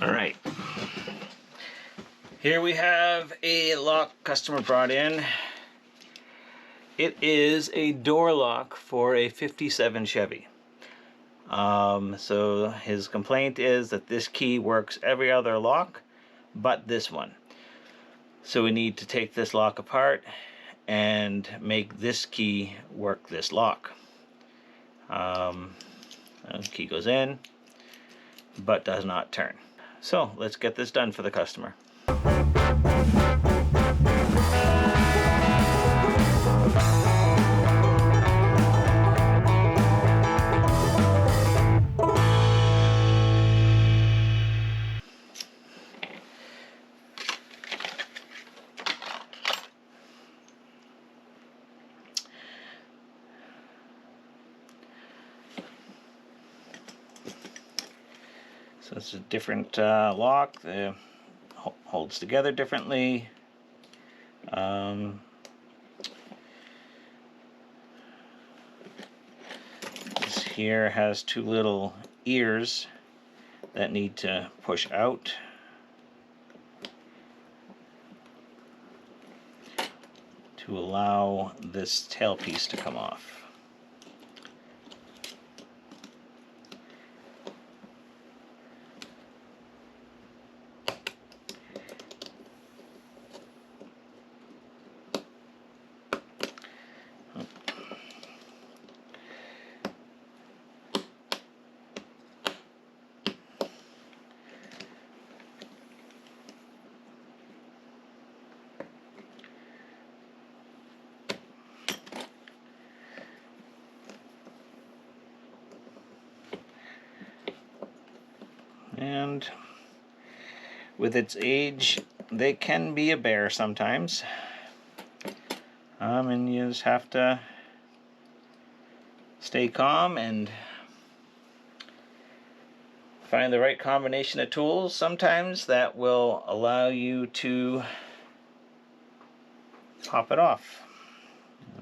Alright, here we have a lock customer brought in. It is a door lock for a 57 Chevy. So his complaint is that this key works every other lock but this one. So we need to take this lock apart and make this key work this lock. The key goes in but does not turn. So let's get this done for the customer. So it's a different lock. It holds together differently. This here has two little ears that need to push out. To allow this tailpiece to come off. And with its age, they can be a bear sometimes. And you just have to stay calm and find the right combination of tools sometimes that will allow you to pop it off.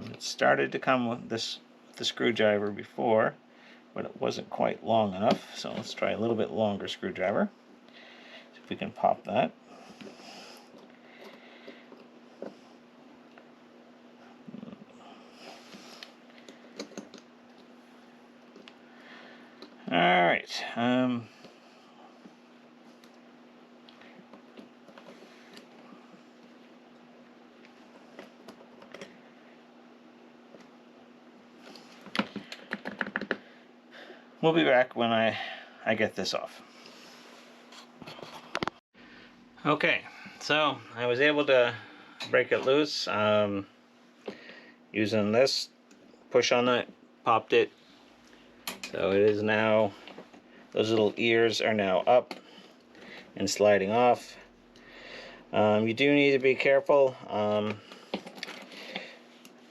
It started to come with the screwdriver before, but it wasn't quite long enough, so let's try a little bit longer screwdriver. See if we can pop that. Alright, we'll be back when I get this off. Okay, so I was able to break it loose using this push on it, popped it. So it is now, those little ears are now up and sliding off. You do need to be careful. On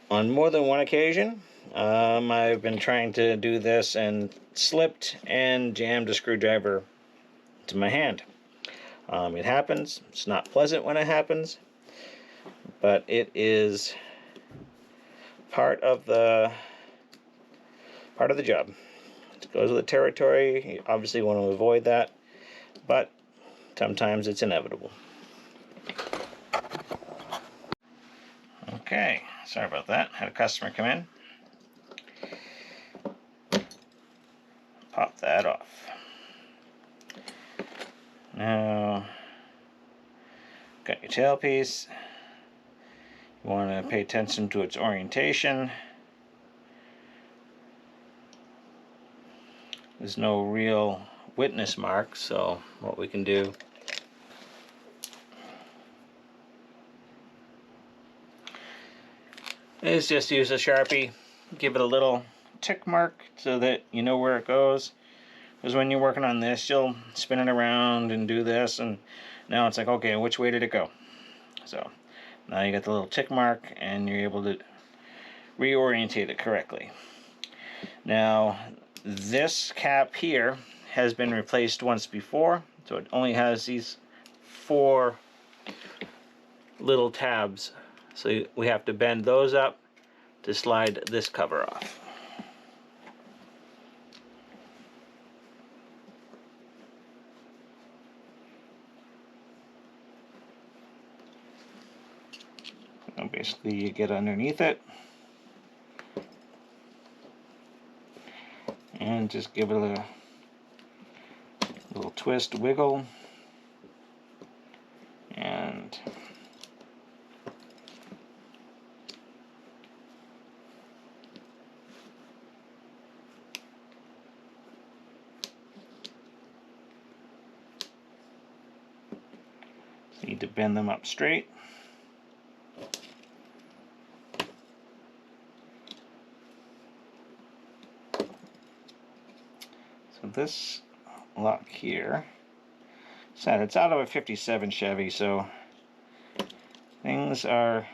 more than one occasion, I've been trying to do this and slipped and jammed a screwdriver to my hand. It happens. It's not pleasant when it happens, but it is part of the job. It goes with the territory. You obviously want to avoid that, but sometimes it's inevitable. Okay, sorry about that. Had a customer come in. Pop that off. Now, got your tailpiece. You want to pay attention to its orientation. There's no real witness mark, so what we can do is just use a Sharpie, give it a little tick mark so that you know where it goes. Because when you're working on this, you'll spin it around and do this, and now it's like, okay, which way did it go? So now you got the little tick mark and you're able to reorientate it correctly. Now this cap here has been replaced once before, so it only has these 4 little tabs, so we have to bend those up to slide this cover off. So basically you get underneath it and just give it a little twist, wiggle, and need to bend them up straight. So this lock here, said it's out of a 57 Chevy, so things are,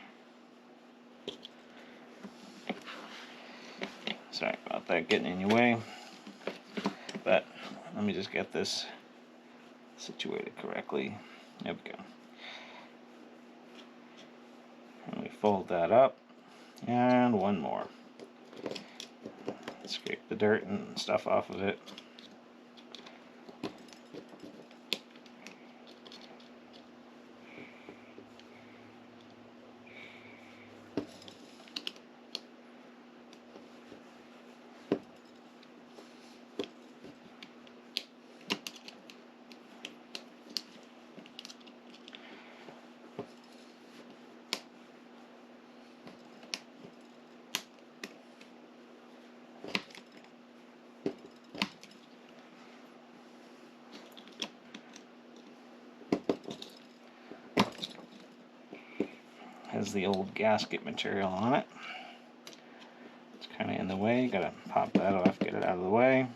sorry about that getting in your way, but let me just get this situated correctly. There we go. And we fold that up, and one more. Scrape the dirt and stuff off of it. Has the old gasket material on it. It's kind of in the way. Gotta pop that off, get it out of the way.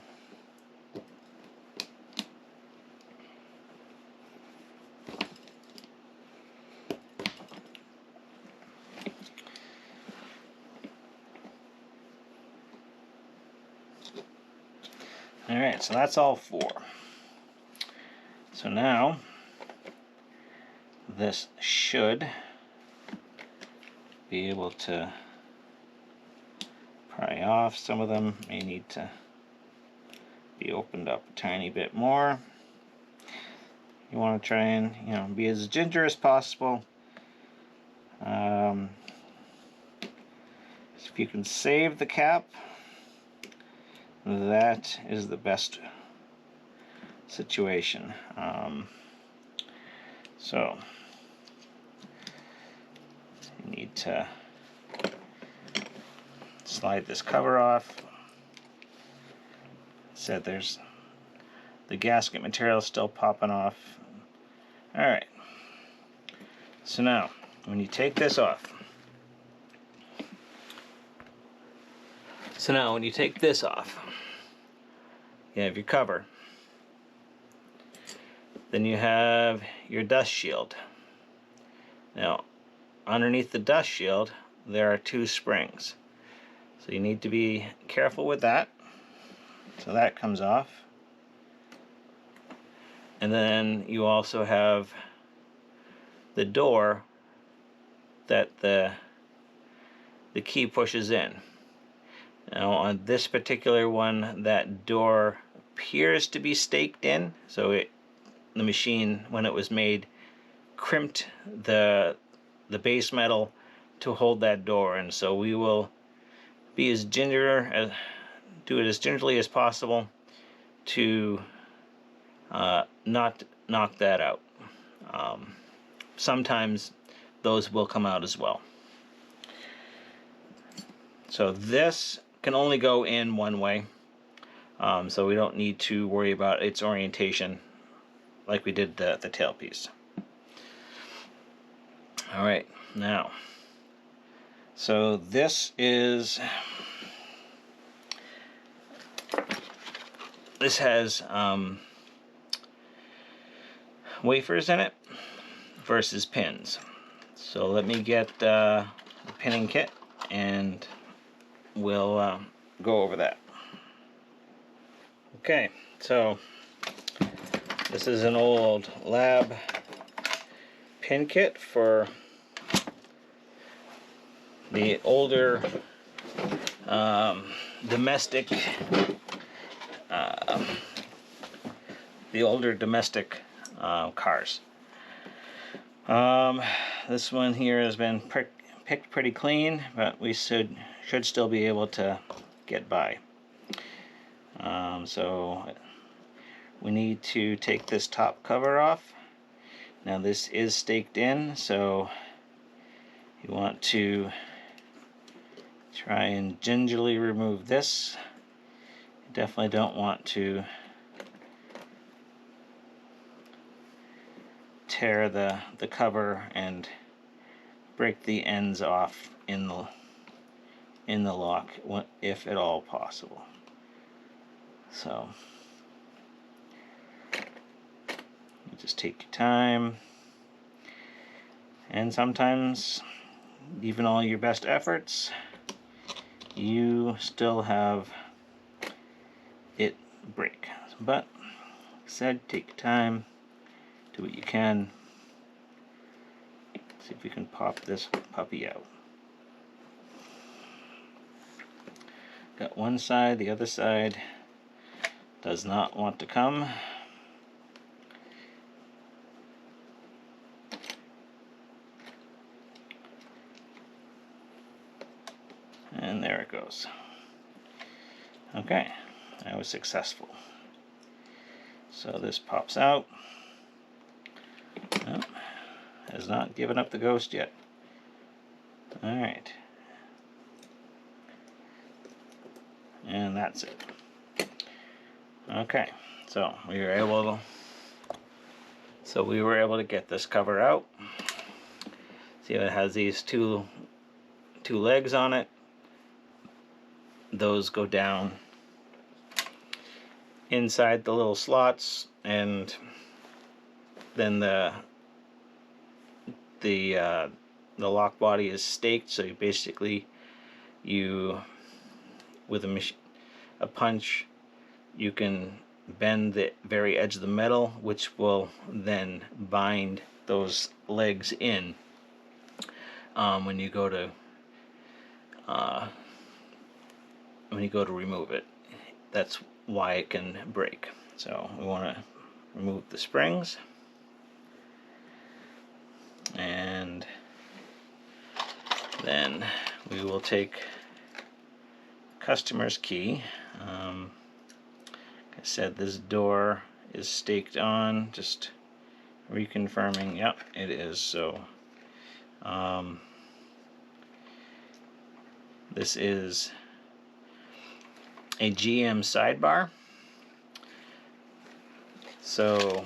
Alright, so that's all four. So now this should be able to pry off. Some of them may need to be opened up a tiny bit more. You want to try and, you know, be as ginger as possible. If you can save the cap, that is the best situation. So you need to slide this cover off. Said there's the gasket material still popping off. Alright, so now when you take this off, you have your cover. Then you have your dust shield. Now, underneath the dust shield, there are two springs. So you need to be careful with that. So that comes off. And then you also have the door that the key pushes in. Now on this particular one, that door appears to be staked in, so the machine, when it was made, crimped the base metal to hold that door, and so we will be as do it as gingerly as possible to not knock that out. Sometimes those will come out as well. So this can only go in one way, so we don't need to worry about its orientation like we did the tailpiece. Alright, now, so this has wafers in it versus pins. So let me get the pinning kit and we'll go over that. Okay, so this is an old lab pin kit for the older domestic cars. This one here has been picked pretty clean, but we should still be able to get by. So we need to take this top cover off. Now this is staked in, so you want to try and gingerly remove this. You definitely don't want to tear the cover and break the ends off in the lock, if at all possible. So you just take your time, and sometimes even all your best efforts, you still have it break. But like I said, take your time, do what you can. See if we can pop this puppy out. Got one side, the other side does not want to come. And there it goes. Okay, I was successful. So this pops out. Oh, has not given up the ghost yet. Alright. And that's it. Okay, so we were able to get this cover out. See, it has these two legs on it. Those go down inside the little slots, and then the lock body is staked. So you basically, with a punch, you can bend the very edge of the metal, which will then bind those legs in when you go to remove it. That's why it can break. So we want to remove the springs, and then we will take customer's key. Like I said, this door is staked on, just reconfirming. Yep, it is. So this is a GM sidebar. So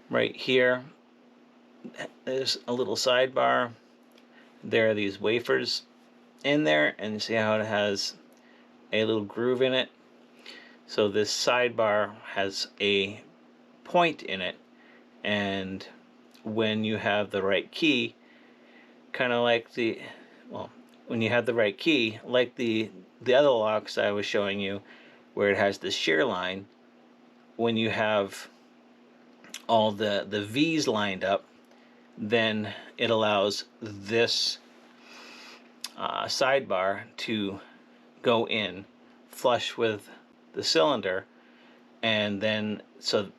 right here there's a little sidebar. There are these wafers in there, and you see how it has a little groove in it. So this sidebar has a point in it, and when you have the right key, kind of like when you have the right key, like the other locks I was showing you, where it has the shear line, when you have all the V's lined up, then it allows this sidebar to go in flush with the cylinder, and then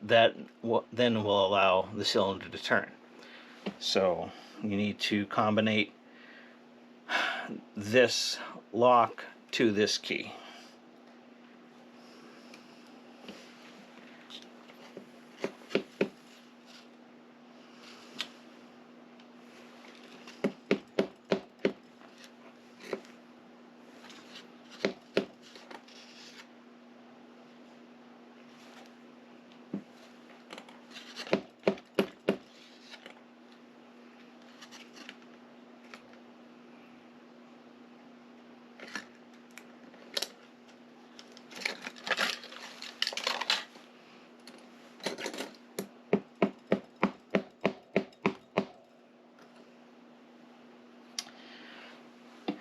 then will allow the cylinder to turn. So you need to combine this lock to this key.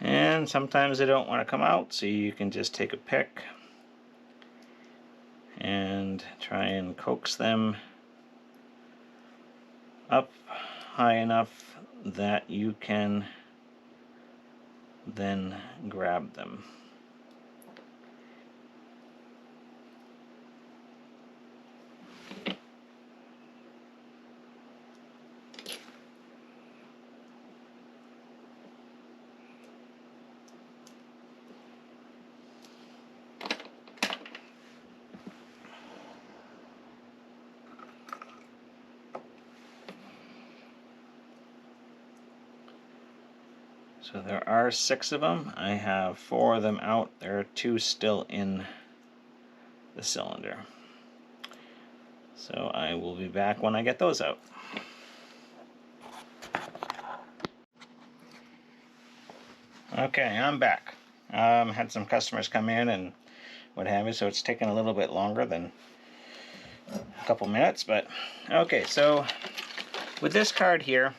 And sometimes they don't want to come out, so you can just take a pick and try and coax them up high enough that you can then grab them. So there are 6 of them. I have 4 of them out. There are 2 still in the cylinder. So I will be back when I get those out. Okay, I'm back. Had some customers come in and what have you, so it's taken a little bit longer than a couple minutes, but okay, so with this card here,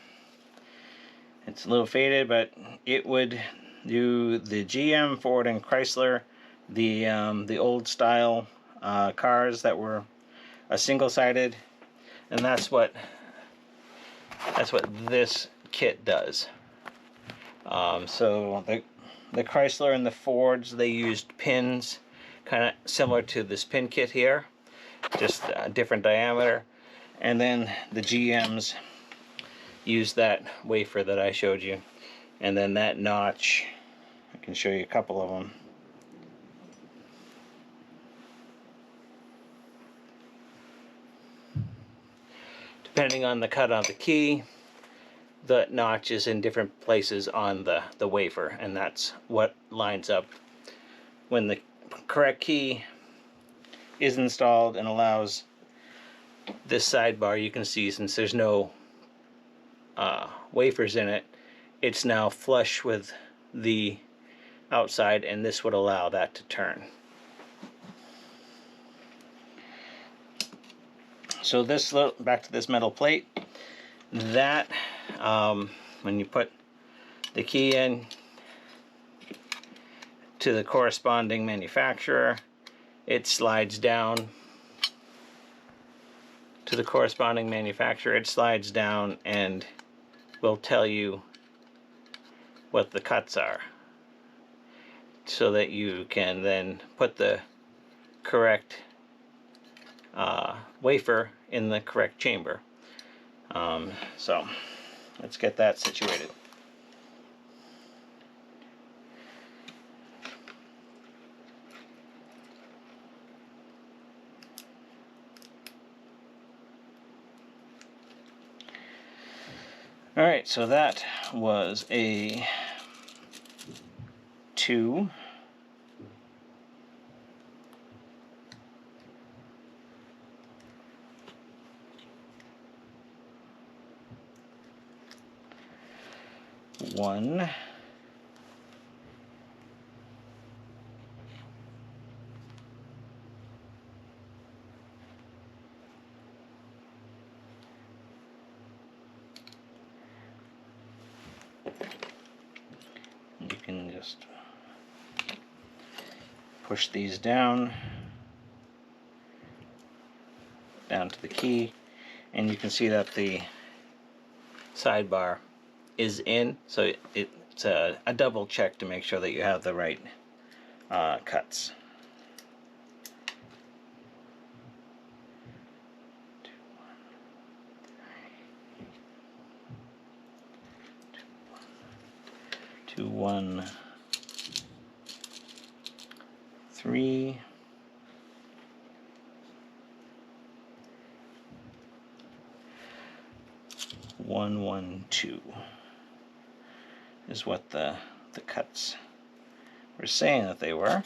it's a little faded, but it would do the GM, Ford, and Chrysler, the old style cars that were a single-sided, and that's what this kit does. So the Chrysler and the Fords, they used pins kind of similar to this pin kit here, just a different diameter, and then the GMs used that wafer that I showed you, and then that notch. I can show you a couple of them. Depending on the cut on the key, the notch is in different places on the wafer, and that's what lines up when the correct key is installed and allows this sidebar. You can see, since there's no wafers in it, it's now flush with the outside, and this would allow that to turn. So this, back to this metal plate, that when you put the key in to the corresponding manufacturer, it slides down to the corresponding manufacturer. It slides down and will tell you what the cuts are, so that you can then put the correct wafer in the correct chamber. So let's get that situated. Alright, so that was a 2. One. You can just push these down to the key, and you can see that the sidebar is in, so it's a double check to make sure that you have the right cuts. Two, 1, 3. 1, 1, 2 is what the cuts were saying that they were.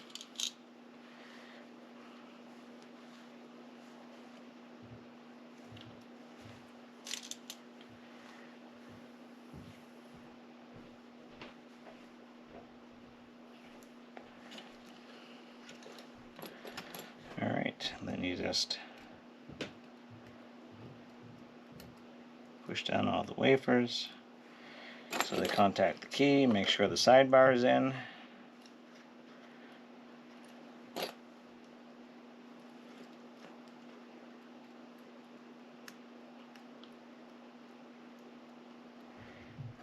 Alright, then you just push down all the wafers so they contact the key. Make sure the sidebar is in.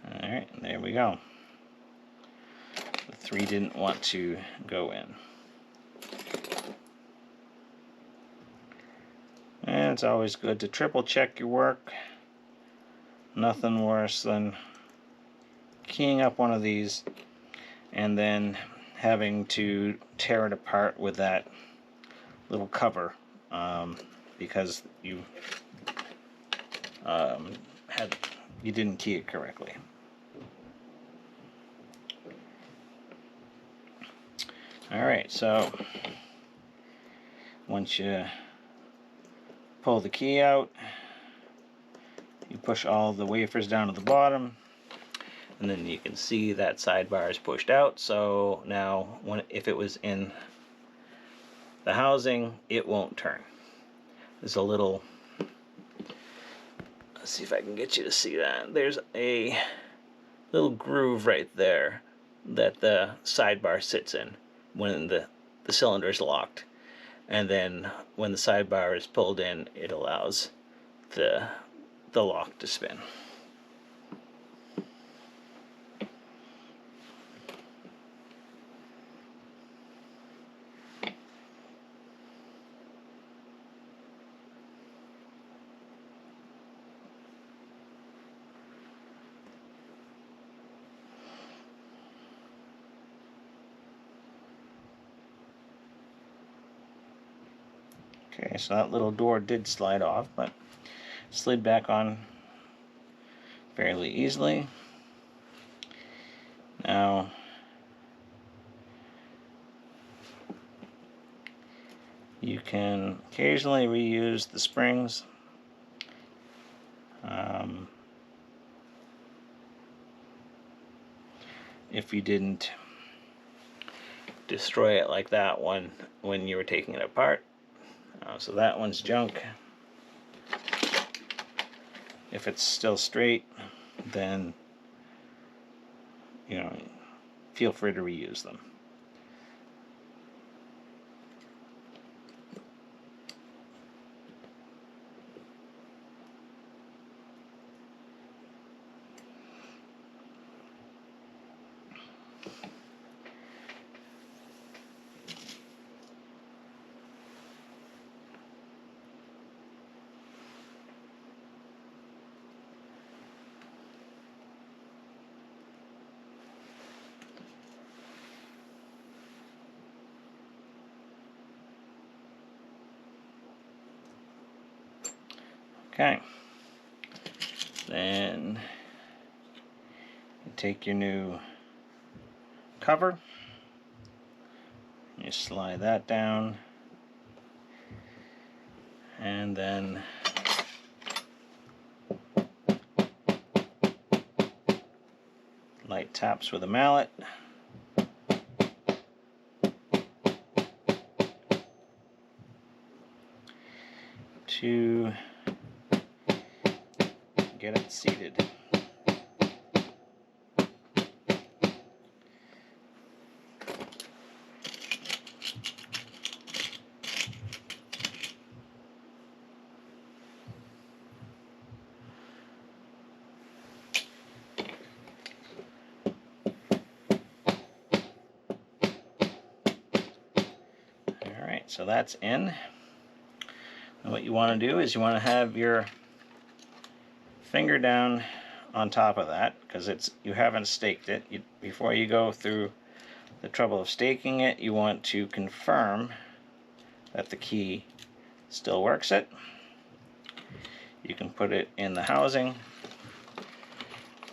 Alright, there we go. The 3 didn't want to go in. And it's always good to triple check your work. Nothing worse than keying up one of these and then having to tear it apart with that little cover because you didn't key it correctly. Alright, so once you pull the key out, you push all the wafers down to the bottom, and then you can see that sidebar is pushed out. So now if it was in the housing, it won't turn. There's a little, let's see if I can get you to see that. There's a little groove right there that the sidebar sits in when the cylinder is locked. And then when the sidebar is pulled in, it allows the lock to spin. Okay, so that little door did slide off, but slid back on fairly easily. Now, you can occasionally reuse the springs. If you didn't destroy it like that one when you were taking it apart. So that one's junk. If it's still straight, then feel free to reuse them. Okay, then you take your new cover, you slide that down, and then light taps with a mallet. To get it seated. Alright, so that's in. And what you want to do is you want to have your finger down on top of that, because you haven't staked it. Before you go through the trouble of staking it, you want to confirm that the key still works it. You can put it in the housing,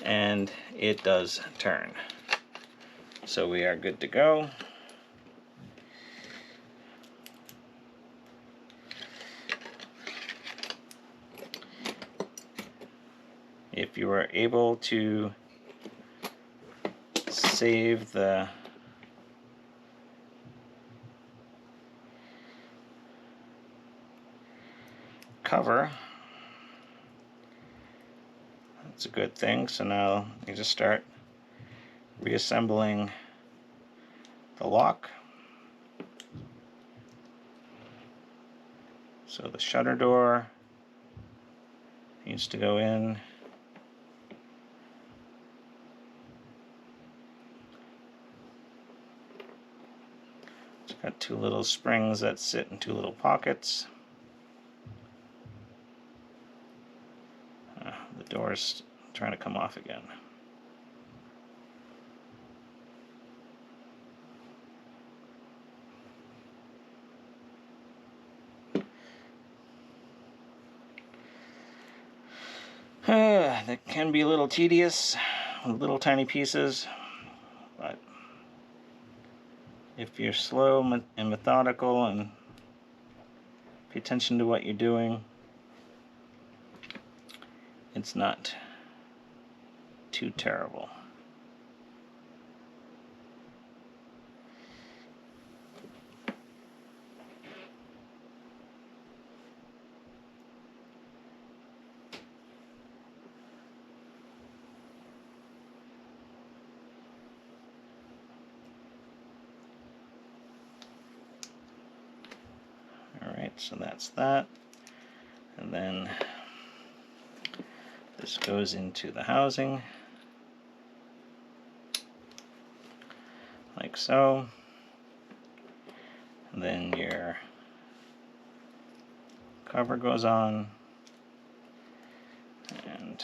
and it does turn. So we are good to go. If you are able to save the cover, that's a good thing. So now you just start reassembling the lock. So the shutter door needs to go in. It's got two little springs that sit in two little pockets. The door's trying to come off again. That can be a little tedious with little tiny pieces, but if you're slow and methodical and pay attention to what you're doing, it's not too terrible. Alright, so that's that. And then this goes into the housing, like so. And then your cover goes on, and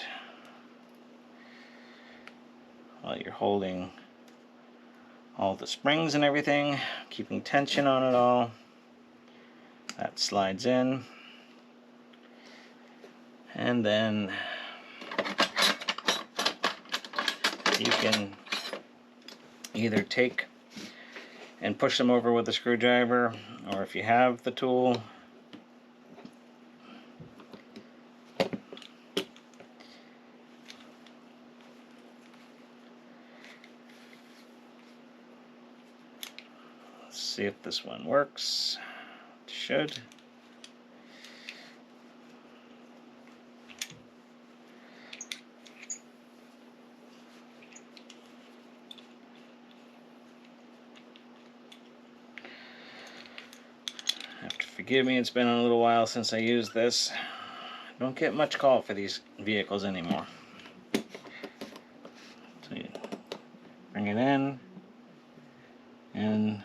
while you're holding all the springs and everything, keeping tension on it all, that slides in. And then you can either take and push them over with a screwdriver, or if you have the tool, let's see if this one works. It should. Forgive me, it's been a little while since I used this. I don't get much call for these vehicles anymore. So you bring it in, and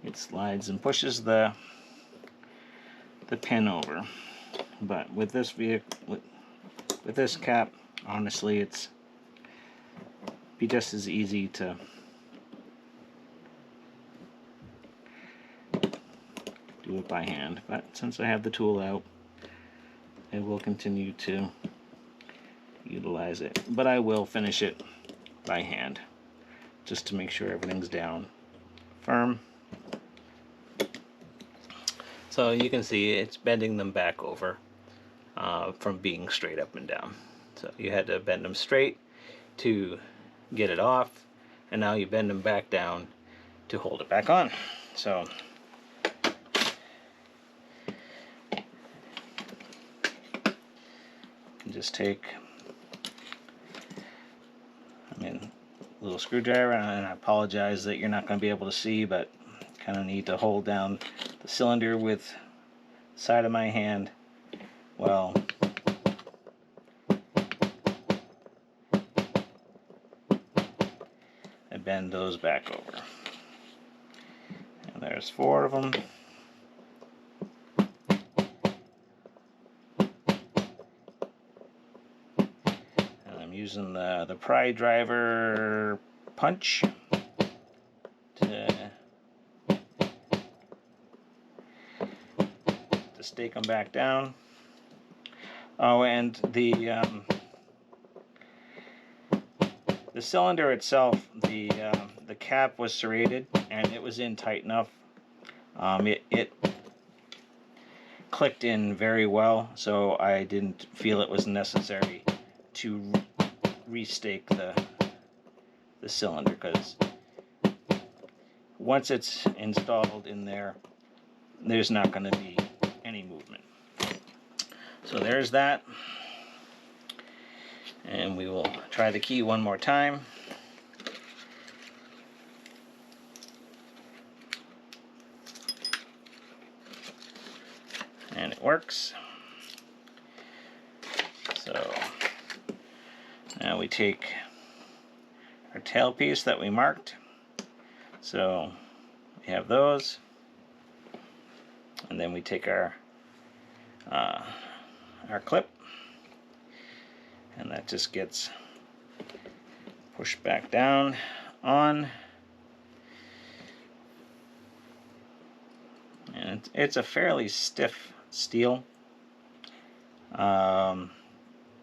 it slides and pushes the pin over. But with this vehicle, with this cap, honestly, it's be just as easy to do it by hand. But since I have the tool out, I will continue to utilize it. But I will finish it by hand, just to make sure everything's down firm. So you can see it's bending them back over from being straight up and down. So you had to bend them straight to get it off, and now you bend them back down to hold it back on. So you can just take, a little screwdriver, and I apologize that you're not going to be able to see, but kind of need to hold down the cylinder with the side of my hand. Well, I bend those back over. And there's 4 of them. And I'm using the pry driver punch to stake them back down. Oh, and the cylinder itself, the cap was serrated, and it was in tight enough. It clicked in very well, so I didn't feel it was necessary to restake the cylinder, because once it's installed in there, there's not going to be any movement. So there's that, and we will try the key one more time. And it works. So now we take our tailpiece that we marked. So we have those, and then we take our clip, and that just gets pushed back down on, and It's a fairly stiff steel.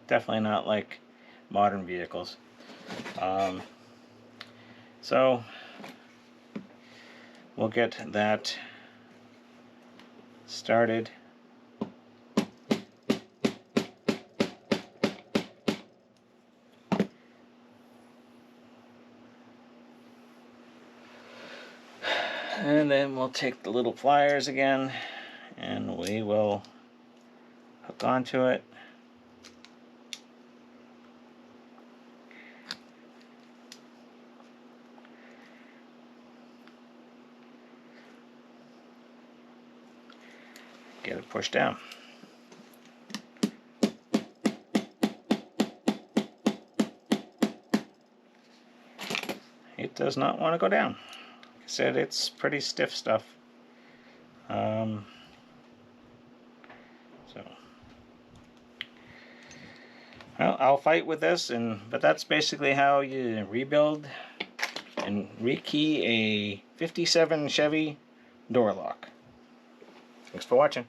Definitely not like modern vehicles. So we'll get that started. And then we'll take the little pliers again and we will hook onto it. Get it pushed down. It does not want to go down. Like I said, it's pretty stiff stuff. Well, I'll fight with this, but that's basically how you rebuild and rekey a '57 Chevy door lock. Thanks for watching.